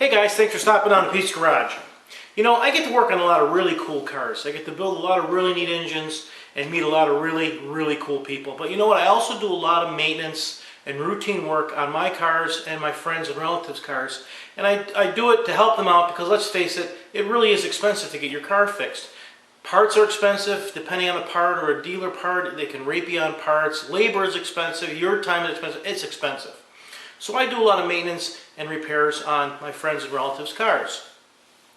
Hey guys, thanks for stopping on the Pete's Garage. You know, I get to work on a lot of really cool cars. I get to build a lot of really neat engines and meet a lot of really cool people. But you know what? I also do a lot of maintenance and routine work on my cars and my friends and relatives' cars. And I do it to help them out because, let's face it, it really is expensive to get your car fixed. Parts are expensive, depending on the part or a dealer part. They can rate you on parts. Labor is expensive. Your time is expensive. It's expensive. So I do a lot of maintenance and repairs on my friends and relatives' cars.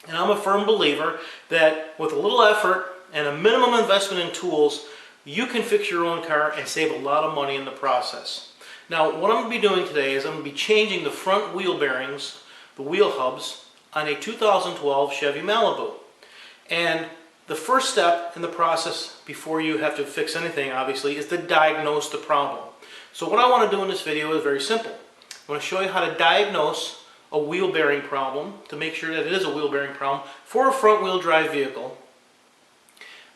And I'm a firm believer that with a little effort and a minimum investment in tools, you can fix your own car and save a lot of money in the process. Now, what I'm going to be doing today is I'm going to be changing the front wheel bearings, the wheel hubs, on a 2012 Chevy Malibu. And the first step in the process before you have to fix anything, obviously, is to diagnose the problem. So what I want to do in this video is very simple. I'm going to show you how to diagnose a wheel bearing problem to make sure that it is a wheel bearing problem for a front wheel drive vehicle.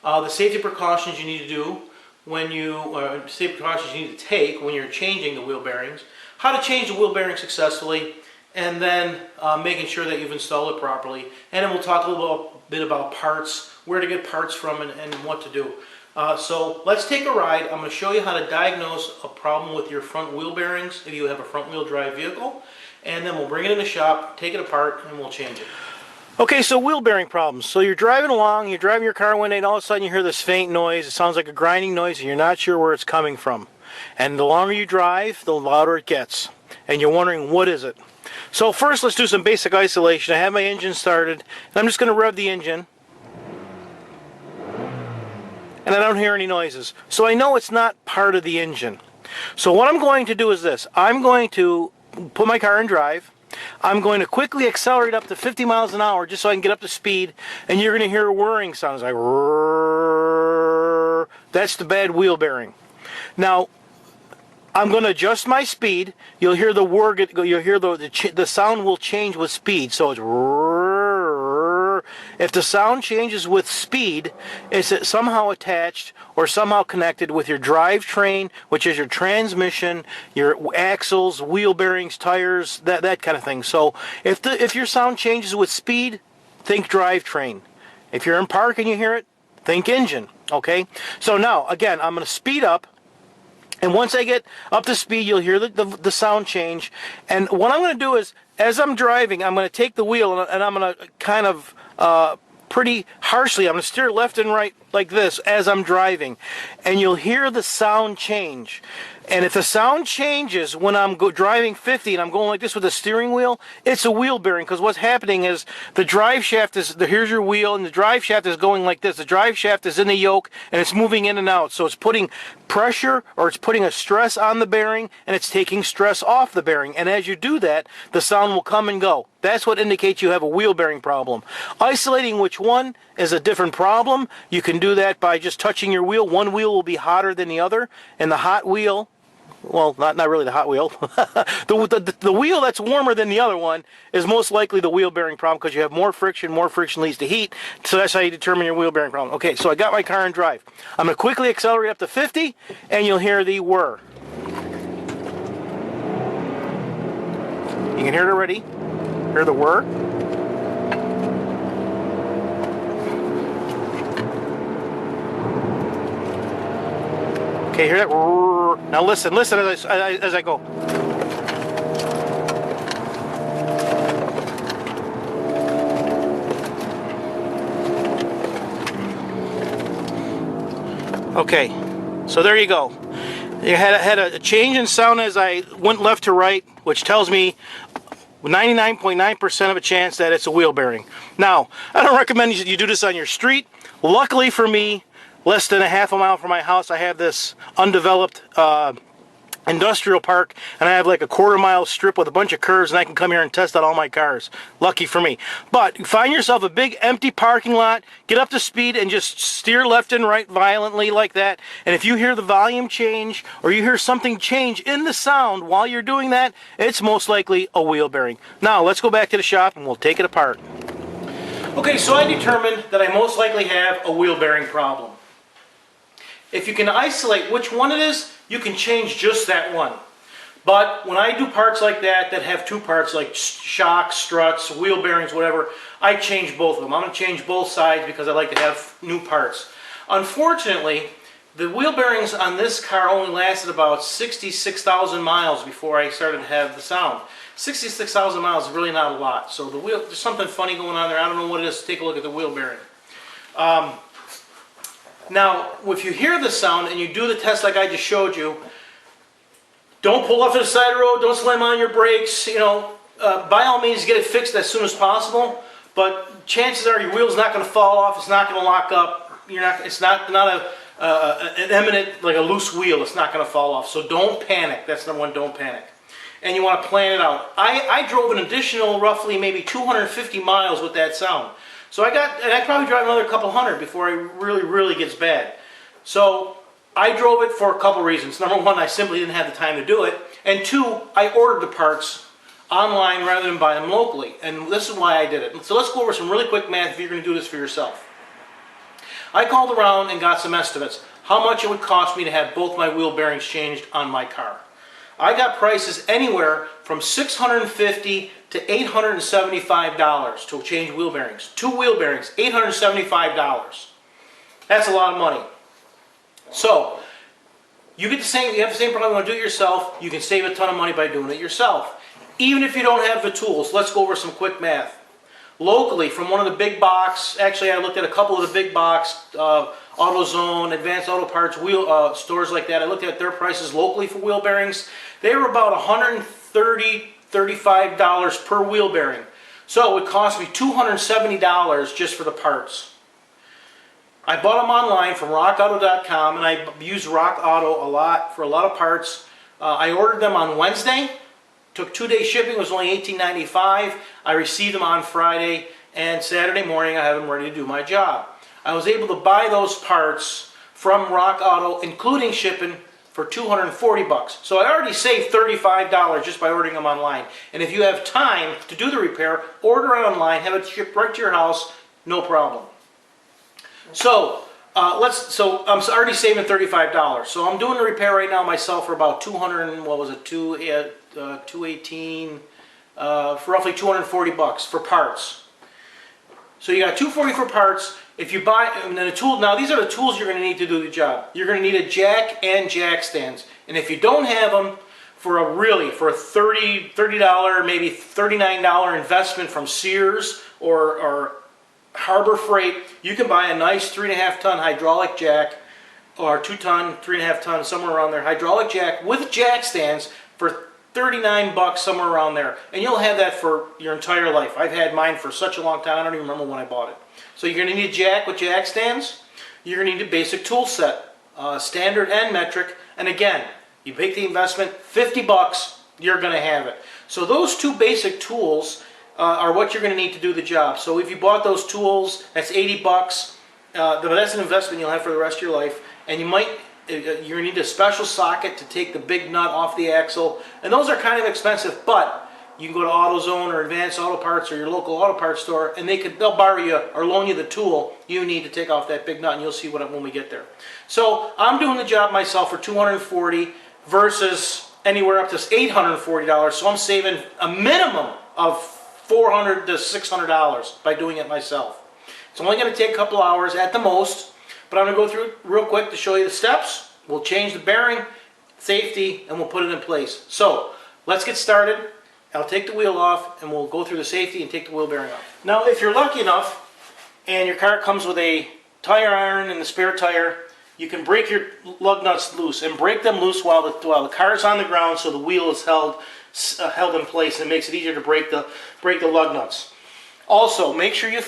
The safety precautions you need to do when you, safety precautions you need to take when you're changing the wheel bearings, how to change the wheel bearing successfully, and then making sure that you've installed it properly. And then we'll talk a little bit about parts, where to get parts from, and what to do. So let's take a ride. I'm going to show you how to diagnose a problem with your front wheel bearings if you have a front wheel drive vehicle, and then we'll bring it in the shop, take it apart, and we'll change it. Okay, so wheel bearing problems. So you're driving along, you're driving your car one day, and all of a sudden you hear this faint noise. It sounds like a grinding noise, and you're not sure where it's coming from. And the longer you drive, the louder it gets. And you're wondering, what is it? So first, let's do some basic isolation. I have my engine started, and I'm just going to rev the engine. And I don't hear any noises. So I know it's not part of the engine. So what I'm going to do is this. I'm going to put my car in drive. I'm going to quickly accelerate up to 50 miles an hour just so I can get up to speed. And you're going to hear whirring sounds like whirr. That's the bad wheel bearing. Now, I'm going to adjust my speed. You'll hear the whir, you'll hear the sound will change with speed. So it's whirr. If the sound changes with speed, it's somehow attached or somehow connected with your drivetrain, which is your transmission, your axles, wheel bearings, tires, that kind of thing. So if your sound changes with speed, think drivetrain. If you're in park and you hear it, think engine. Okay? So now, again, I'm going to speed up. And once I get up to speed, you'll hear the sound change. And what I'm going to do is, as I'm driving, I'm going to take the wheel and I'm going to kind of pretty harshly, I'm going to steer left and right like this as I'm driving. And you'll hear the sound change. And if the sound changes when I'm driving 50 and I'm going like this with the steering wheel, it's a wheel bearing, because what's happening is the drive shaft is, here's your wheel, and the drive shaft is going like this. The drive shaft is in the yoke and it's moving in and out. So it's putting pressure, or it's putting a stress on the bearing, and it's taking stress off the bearing. And as you do that, the sound will come and go. That's what indicates you have a wheel bearing problem. Isolating which one is a different problem. You can do that by just touching your wheel. One wheel will be hotter than the other, and the hot wheel, well, not really the hot wheel. the wheel that's warmer than the other one is most likely the wheel bearing problem, because you have more friction leads to heat. So that's how you determine your wheel bearing problem. Okay, so I got my car in drive. I'm going to quickly accelerate up to 50, and you'll hear the whir. You can hear it already. Hear the whir. Okay, hear that? Now listen as I go. Okay, so there you go. You had a change in sound as I went left to right, which tells me 99.9% of a chance that it's a wheel bearing. Now, I don't recommend you do this on your street. Luckily for me, less than a half a mile from my house, I have this undeveloped industrial park, and I have like a quarter-mile strip with a bunch of curves, and I can come here and test out all my cars. Lucky for me. But find yourself a big empty parking lot, get up to speed, and just steer left and right violently like that. And if you hear the volume change, or you hear something change in the sound while you're doing that, it's most likely a wheel bearing. Now, let's go back to the shop and we'll take it apart. Okay, so I determined that I most likely have a wheel bearing problem. If you can isolate which one it is, you can change just that one. But when I do parts like that have two parts, like shocks, struts, wheel bearings, whatever, I change both of them. I'm going to change both sides because I like to have new parts. Unfortunately, the wheel bearings on this car only lasted about 66,000 miles before I started to have the sound. 66,000 miles is really not a lot. So there's something funny going on there. I don't know what it is. Take a look at the wheel bearing. Now, if you hear the sound and you do the test like I just showed you, don't pull off to the side of the road. Don't slam on your brakes. You know, by all means, get it fixed as soon as possible. But chances are your wheel's not going to fall off. It's not going to lock up. It's not an imminent, like a loose wheel. It's not going to fall off. So don't panic. That's number one. Don't panic. And you want to plan it out. I drove an additional roughly maybe 250 miles with that sound. So I probably drive another couple hundred before it really gets bad. So I drove it for a couple reasons. Number one, I simply didn't have the time to do it. And two, I ordered the parts online rather than buy them locally. And this is why I did it. So let's go over some really quick math if you're going to do this for yourself. I called around and got some estimates. How much it would cost me to have both my wheel bearings changed on my car. I got prices anywhere from $650 to $875 to change wheel bearings. Two wheel bearings, $875. That's a lot of money. So you have the same problem. You want to do it yourself. You can save a ton of money by doing it yourself. Even if you don't have the tools, let's go over some quick math. Locally, from one of the big box, actually I looked at a couple of the big box, AutoZone, Advanced Auto Parts, stores like that. I looked at their prices locally for wheel bearings. They were about $130, $35 per wheel bearing. So it would cost me $270 just for the parts. I bought them online from rockauto.com, and I use Rock Auto a lot for a lot of parts. I ordered them on Wednesday. Took 2-day shipping. It was only $18.95. I received them on Friday, and Saturday morning I have them ready to do my job. I was able to buy those parts from Rock Auto, including shipping, for $240. So I already saved $35 just by ordering them online. And if you have time to do the repair, order it online, have it shipped right to your house, no problem. So I'm already saving $35. So I'm doing the repair right now myself for about $218 for roughly $240 for parts. So you got $240 for parts. If you buy and then a tool, now these are the tools you're going to need to do the job. You're going to need a jack and jack stands. And if you don't have them, for a $30, maybe $39 investment from Sears or Harbor Freight, you can buy a nice 3.5-ton hydraulic jack, or 2-ton, 3.5-ton, somewhere around there, hydraulic jack with jack stands for $39, somewhere around there. And you'll have that for your entire life. I've had mine for such a long time, I don't even remember when I bought it. So you're going to need a jack with jack stands. You're going to need a basic tool set, standard and metric. And again, you make the investment, $50, you're going to have it. So those two basic tools are what you're going to need to do the job. So if you bought those tools, that's $80. But that's an investment you'll have for the rest of your life. And you're going to need a special socket to take the big nut off the axle. And those are kind of expensive, but you can go to AutoZone or Advanced Auto Parts or your local auto parts store, and they'll borrow you or loan you the tool you need to take off that big nut, and you'll see when we get there. So I'm doing the job myself for $240 versus anywhere up to $840. So I'm saving a minimum of $400 to $600 by doing it myself. It's only going to take a couple hours at the most, but I'm going to go through it real quick to show you the steps. We'll change the bearing, safety, and we'll put it in place. So let's get started. I'll take the wheel off, and we'll go through the safety and take the wheel bearing off. Now, if you're lucky enough, and your car comes with a tire iron and the spare tire, you can break your lug nuts loose, and break them loose while the car is on the ground, so the wheel is held in place, and it makes it easier to break the lug nuts. Also, make sure you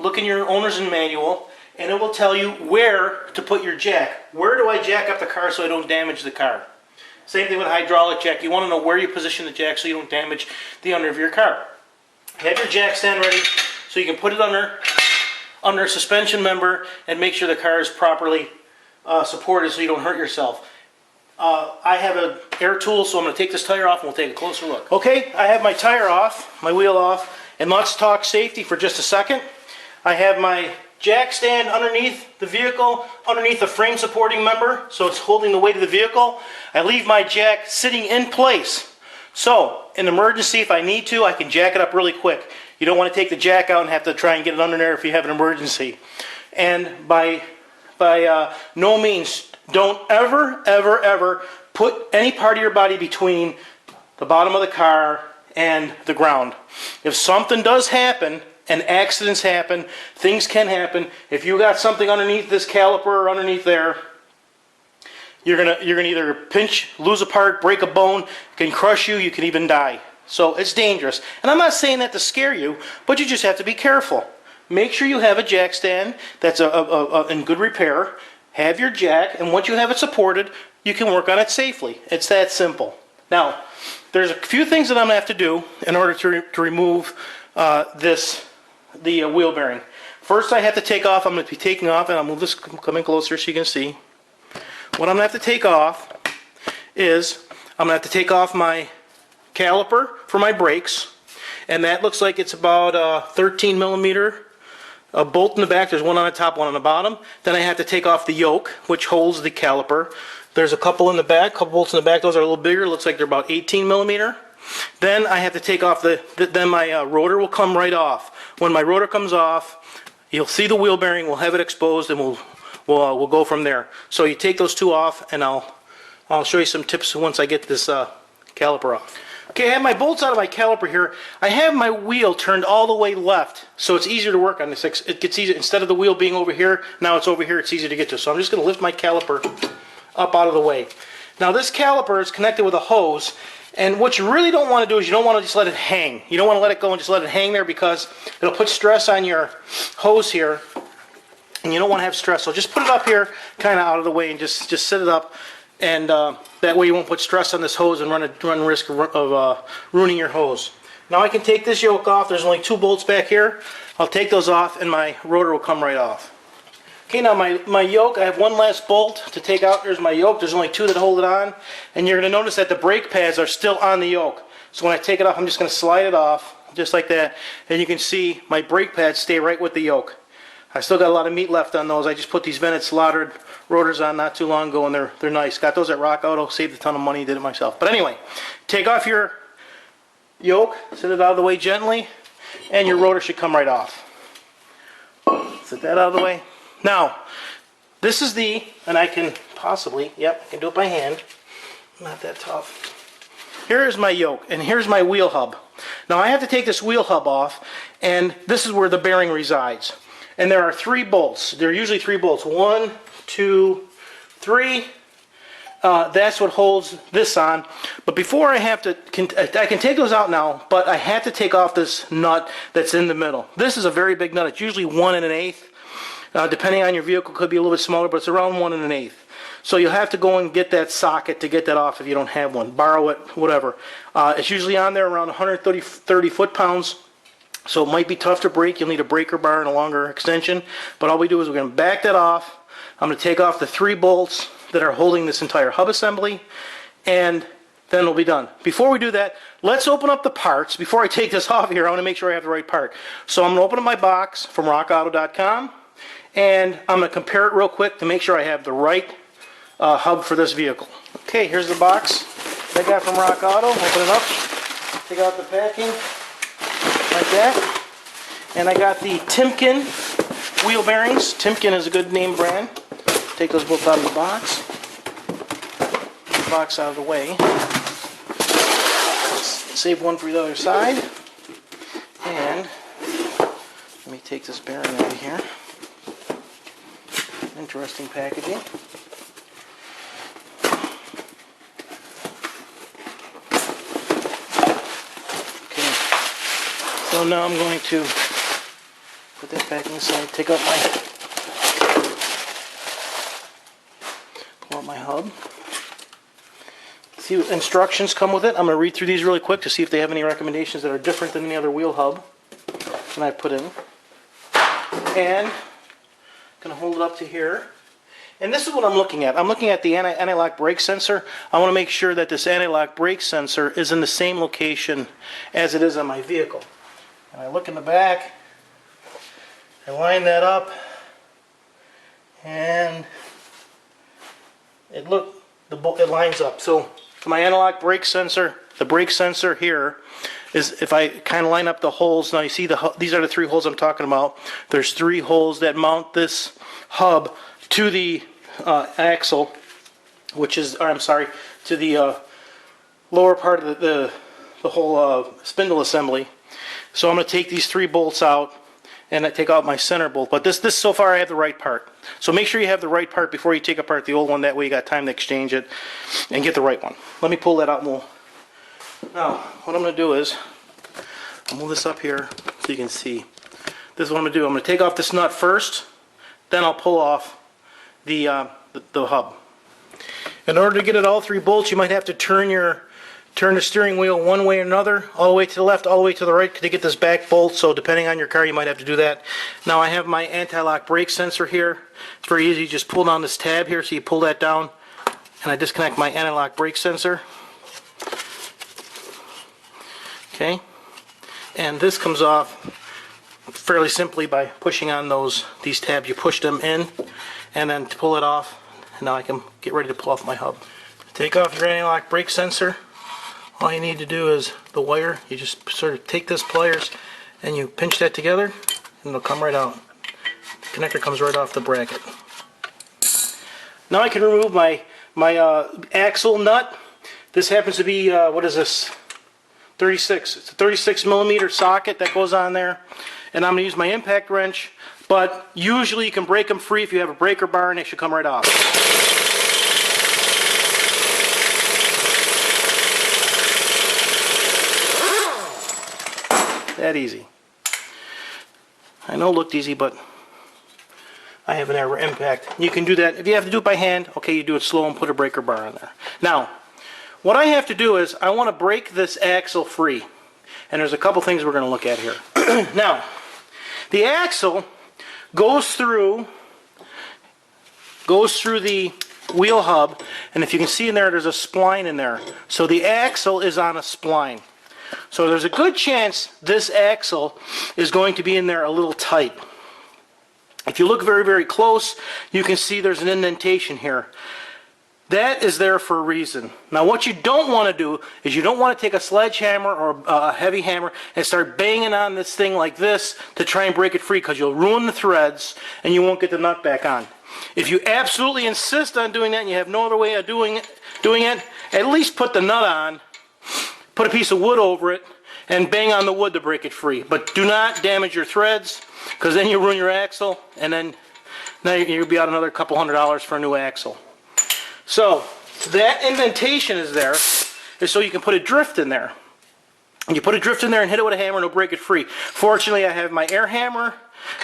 look in your owner's manual, and it will tell you where to put your jack. Where do I jack up the car so I don't damage the car? Same thing with hydraulic jack. You want to know where you position the jack so you don't damage the under of your car. Have your jack stand ready so you can put it under a suspension member and make sure the car is properly supported so you don't hurt yourself. I have an air tool, so I'm going to take this tire off and we'll take a closer look. Okay, I have my tire off, my wheel off, and let's talk safety for just a second. I have my jack stand underneath the vehicle, underneath the frame supporting member, so it's holding the weight of the vehicle. I leave my jack sitting in place. So, in emergency, if I need to, I can jack it up really quick. You don't want to take the jack out and have to try and get it under there if you have an emergency. And by no means, don't ever put any part of your body between the bottom of the car and the ground. If something does happen, and accidents happen, things can happen. If you got something underneath this caliper or underneath there, you're gonna either pinch, lose a part, break a bone, it can crush you, you can even die. So it's dangerous. And I'm not saying that to scare you, but you just have to be careful. Make sure you have a jack stand that's in good repair. Have your jack, and once you have it supported, you can work on it safely. It's that simple. Now, there's a few things that I'm gonna have to do in order to remove the wheel bearing. First, I have to take off. I'm going to be taking off, and I'll move this coming closer so you can see. What I'm going to have to take off is I'm going to have to take off my caliper for my brakes, and that looks like it's about a 13 millimeter bolt in the back. There's one on the top, one on the bottom. Then I have to take off the yoke, which holds the caliper. There's a couple in the back, couple bolts in the back. Those are a little bigger. Looks like they're about 18 millimeter. Then I have to take off then my rotor will come right off. When my rotor comes off, you'll see the wheel bearing, we'll have it exposed, and we'll go from there. So you take those two off, and I'll show you some tips once I get this caliper off. Okay, I have my bolts out of my caliper here. I have my wheel turned all the way left, so it's easier to work on this. It gets easier. Instead of the wheel being over here, now it's over here, it's easier to get to. So I'm just going to lift my caliper up out of the way. Now this caliper is connected with a hose. And what you really don't want to do is you don't want to just let it hang. You don't want to let it go and just let it hang there, because it'll put stress on your hose here, and you don't want to have stress. So just put it up here, kind of out of the way, and just sit it up, and that way you won't put stress on this hose and run risk of ruining your hose. Now I can take this yoke off. There's only 2 bolts back here. I'll take those off, and my rotor will come right off. Okay, now my yoke, I have one last bolt to take out. There's my yoke. There's only 2 that hold it on. And you're going to notice that the brake pads are still on the yoke. So when I take it off, I'm just going to slide it off, just like that. And you can see my brake pads stay right with the yoke. I still got a lot of meat left on those. I just put these vented slaughtered rotors on not too long ago, and they're nice. Got those at Rock Auto. Saved a ton of money. Did it myself. But anyway, take off your yoke. Set it out of the way gently. And your rotor should come right off. Set that out of the way. Now, this is and I can possibly, I can do it by hand. Not that tough. Here is my yoke, and here's my wheel hub. Now I have to take this wheel hub off, and this is where the bearing resides. And there are 3 bolts. There are usually 3 bolts. 1, 2, 3. That's what holds this on. But before I have to, I can take those out now, but I have to take off this nut that's in the middle. This is a very big nut. It's usually 1 1/8. Depending on your vehicle, it could be a little bit smaller, but it's around 1 1/8. So you'll have to go and get that socket to get that off if you don't have one. Borrow it, whatever. It's usually on there around 130 foot-pounds, so it might be tough to break. You'll need a breaker bar and a longer extension. But all we do is we're going to back that off. I'm going to take off the 3 bolts that are holding this entire hub assembly, and then it'll be done. Before we do that, let's open up the parts. Before I take this off here, I want to make sure I have the right part. So I'm going to open up my box from rockauto.com. And I'm going to compare it real quick to make sure I have the right hub for this vehicle. Okay, here's the box I got from Rock Auto. Open it up, take out the packing, like that. And I got the Timken wheel bearings. Timken is a good name brand. Take those both out of the box. Get the box out of the way. Save one for the other side. And let me take this bearing out of here. Interesting packaging. Okay, so now I'm going to put that back inside, take out pull out my hub. See what instructions come with it. I'm going to read through these really quick to see if they have any recommendations that are different than any other wheel hub that I put in. And going to hold it up to here, and this is what I'm looking at. I'm looking at the anti-lock brake sensor. I want to make sure that this anti-lock brake sensor is in the same location as it is on my vehicle. And I look in the back, I line that up, and it lines up. So my analog brake sensor, the brake sensor here is, if I kind of line up the holes, now you see these are the 3 holes I'm talking about. There's 3 holes that mount this hub to the axle, which is, or I'm sorry, to the lower part of the whole spindle assembly. So I'm going to take these 3 bolts out and I take out my center bolt. But this so far I have the right part. So make sure you have the right part before you take apart the old one. That way you got time to exchange it and get the right one. Let me pull that out and now what I'm going to do is I'll move this up here so you can see. This is what I'm going to do. I'm going to take off this nut first, then I'll pull off the hub. In order to get it all 3 bolts, you might have to turn the steering wheel one way or another, all the way to the left, all the way to the right to get this back bolt. So depending on your car, you might have to do that. Now I have my anti-lock brake sensor here. It's very easy. You just pull down this tab here, so you pull that down, and I disconnect my anti-lock brake sensor. Okay, and this comes off fairly simply by pushing on these tabs. You push them in, and then to pull it off. And now I can get ready to pull off my hub. Take off your anti-lock brake sensor. All you need to do is the wire. You just sort of take this pliers and you pinch that together, and it'll come right out. The connector comes right off the bracket. Now I can remove my axle nut. This happens to be what is this? 36. It's a 36 millimeter socket that goes on there, and I'm going to use my impact wrench. But usually you can break them free if you have a breaker bar, and they should come right off. That easy. I know it looked easy, but I have an error impact. You can do that. If you have to do it by hand, okay, you do it slow and put a breaker bar on there. Now, what I have to do is I want to break this axle free. And there's a couple things we're going to look at here. Now, the axle goes through the wheel hub, and if you can see in there, there's a spline in there. So the axle is on a spline. So there's a good chance this axle is going to be in there a little tight. If you look very, very close, you can see there's an indentation here. That is there for a reason. Now what you don't want to do is you don't want to take a sledgehammer or a heavy hammer and start banging on this thing like this to try and break it free, because you'll ruin the threads and you won't get the nut back on. If you absolutely insist on doing that and you have no other way of doing it, at least put the nut on, put a piece of wood over it, and bang on the wood to break it free. But do not damage your threads, because then you ruin your axle, and then now you'll be out another couple $100 for a new axle. So that indentation is there, is so you can put a drift in there. And you put a drift in there and hit it with a hammer and it'll break it free. Fortunately, I have my air hammer.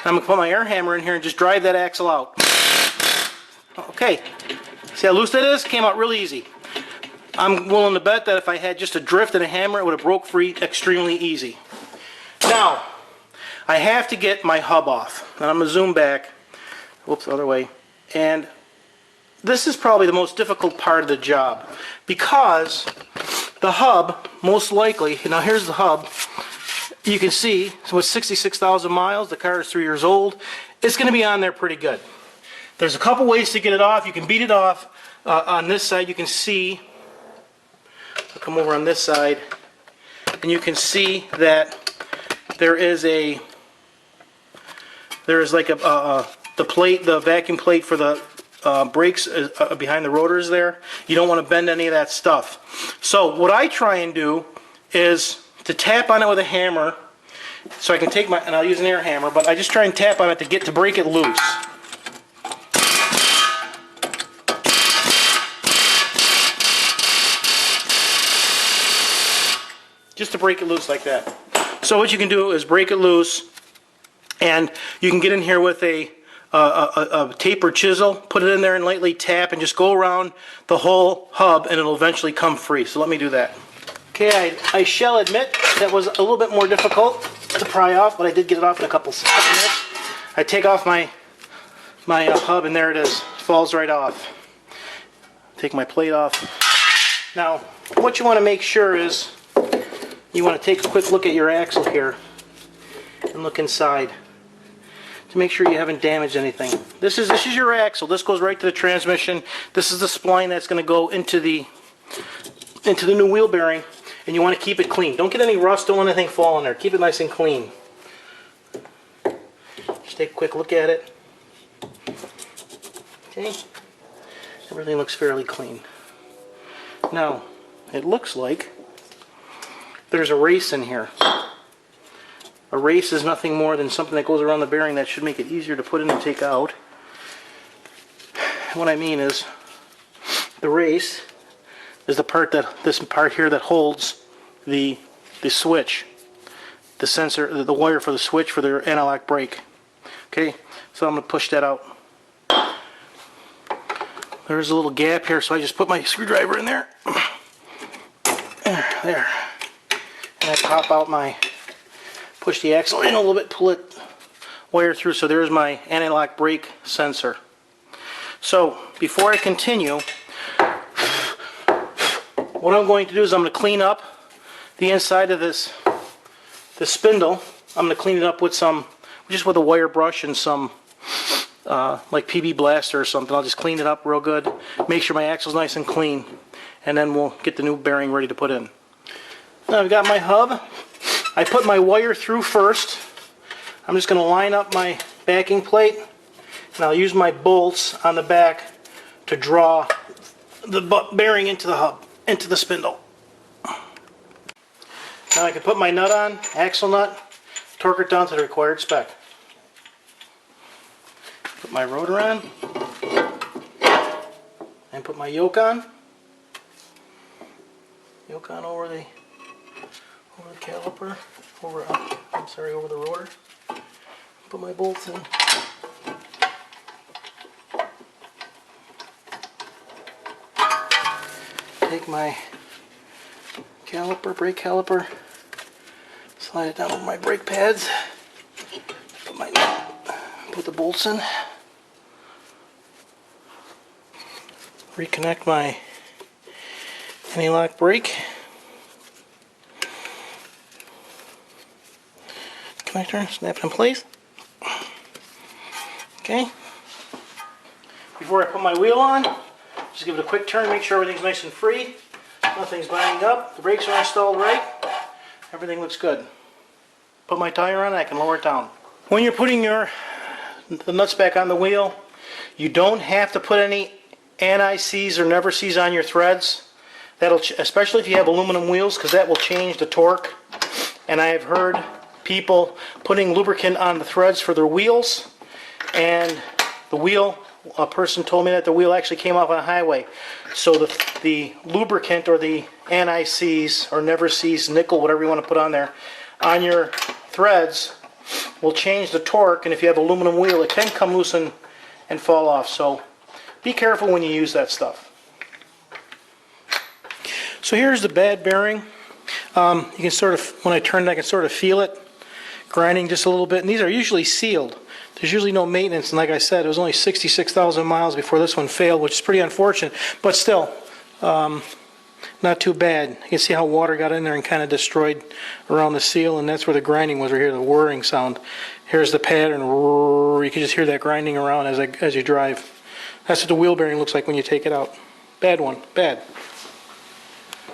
I'm going to put my air hammer in here and just drive that axle out. Okay, see how loose that is? Came out really easy. I'm willing to bet that if I had just a drift and a hammer, it would have broke free extremely easy. Now, I have to get my hub off. And I'm going to zoom back. Whoops, other way. And this is probably the most difficult part of the job, because the hub, most likely, now here's the hub, you can see, so it's 66,000 miles, the car is 3 years old, it's going to be on there pretty good. There's a couple ways to get it off. You can beat it off on this side. You can see, I'll come over on this side, and you can see that there is like the plate, the vacuum plate for the brakes behind the rotors there. You don't want to bend any of that stuff. So what I try and do is to tap on it with a hammer, so I can take and I'll use an air hammer, but I just try and tap on it to break it loose. Just to break it loose like that. So what you can do is break it loose, and you can get in here with a tapered chisel, put it in there and lightly tap, and just go around the whole hub, and it'll eventually come free. So let me do that. Okay, I shall admit that was a little bit more difficult to pry off, but I did get it off in a couple seconds. I take off my hub, and there it is. It falls right off. Take my plate off. Now, what you want to make sure is you want to take a quick look at your axle here and look inside. to make sure you haven't damaged anything. This is your axle. This goes right to the transmission. This is the spline that's going to go into the new wheel bearing, and you want to keep it clean. Don't get any rust, don't want anything fall in there. Keep it nice and clean. Just take a quick look at it. Okay, everything looks fairly clean. Now, it looks like there's a race in here. A race is nothing more than something that goes around the bearing that should make it easier to put in and take out. What I mean is, the race is the part this part here that holds the switch, the sensor, the wire for the switch for the anti-lock brake. Okay, so I'm going to push that out. There's a little gap here, so I just put my screwdriver in there. There. And I pop out my, push the axle in a little bit, pull it, wire through, so there's my anti-lock brake sensor. So, before I continue, what I'm going to do is I'm going to clean up the inside of this spindle. I'm going to clean it up with just with a wire brush and some like PB Blaster or something. I'll just clean it up real good, make sure my axle's nice and clean, and then we'll get the new bearing ready to put in. Now I've got my hub. I put my wire through first. I'm just going to line up my backing plate, and I'll use my bolts on the back to draw the bearing into the hub, into the spindle. Now I can put my nut on, axle nut, torque it down to the required spec. Put my rotor on, and put my yoke on. Yoke on over the caliper, over the rotor. Put my bolts in. Take my caliper, brake caliper, slide it down over my brake pads. Put the bolts in. Reconnect my anti-lock brake connector, snap it in place. Okay. Before I put my wheel on, just give it a quick turn, make sure everything's nice and free. Nothing's binding up. The brakes are installed right. Everything looks good. Put my tire on, I can lower it down. When you're putting the nuts back on the wheel, you don't have to put any anti-seize or never seize on your threads. That'll, especially if you have aluminum wheels, because that will change the torque. And I have heard people putting lubricant on the threads for their wheels, and a person told me that the wheel actually came off on a highway. So the lubricant or the anti-seize or never seize nickel, whatever you want to put on there, on your threads will change the torque, and if you have aluminum wheel, it can come loose and fall off. So be careful when you use that stuff. So here's the bad bearing. You can sort of, when I turn it, I can sort of feel it grinding just a little bit. And these are usually sealed. There's usually no maintenance. And like I said, it was only 66,000 miles before this one failed, which is pretty unfortunate. But still, not too bad. You can see how water got in there and kind of destroyed around the seal. And that's where the grinding was, right here, the whirring sound. Here's the pattern. You can just hear that grinding around as you drive. That's what the wheel bearing looks like when you take it out. Bad one. Bad.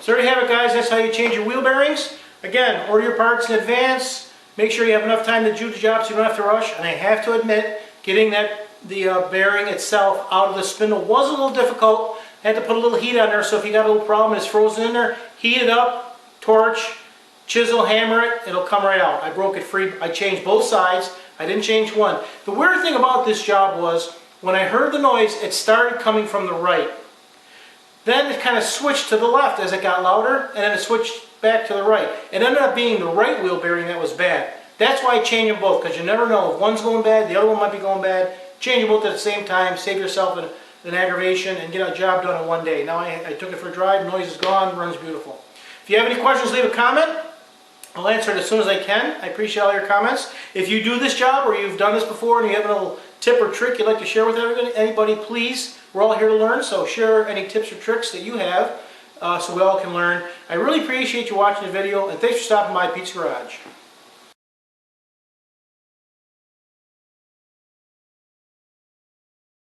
So there you have it, guys. That's how you change your wheel bearings. Again, order your parts in advance. Make sure you have enough time to do the job so you don't have to rush. And I have to admit, getting the bearing itself out of the spindle was a little difficult. I had to put a little heat on there, so if you got a little problem and it's frozen in there, heat it up, torch, chisel, hammer it, it'll come right out. I broke it free. I changed both sides. I didn't change one. The weird thing about this job was, when I heard the noise, it started coming from the right. Then it kind of switched to the left as it got louder, and then it switched back to the right. It ended up being the right wheel bearing that was bad. That's why I change them both, because you never know. If one's going bad, the other one might be going bad. Change them both at the same time, save yourself an aggravation, and get a job done in one day. Now I took it for a drive, noise is gone, runs beautiful. If you have any questions, leave a comment. I'll answer it as soon as I can. I appreciate all your comments. If you do this job, or you've done this before, and you have a little tip or trick you'd like to share with anybody, please. We're all here to learn, so share any tips or tricks that you have so we all can learn. I really appreciate you watching the video, and thanks for stopping by Pete's Garage.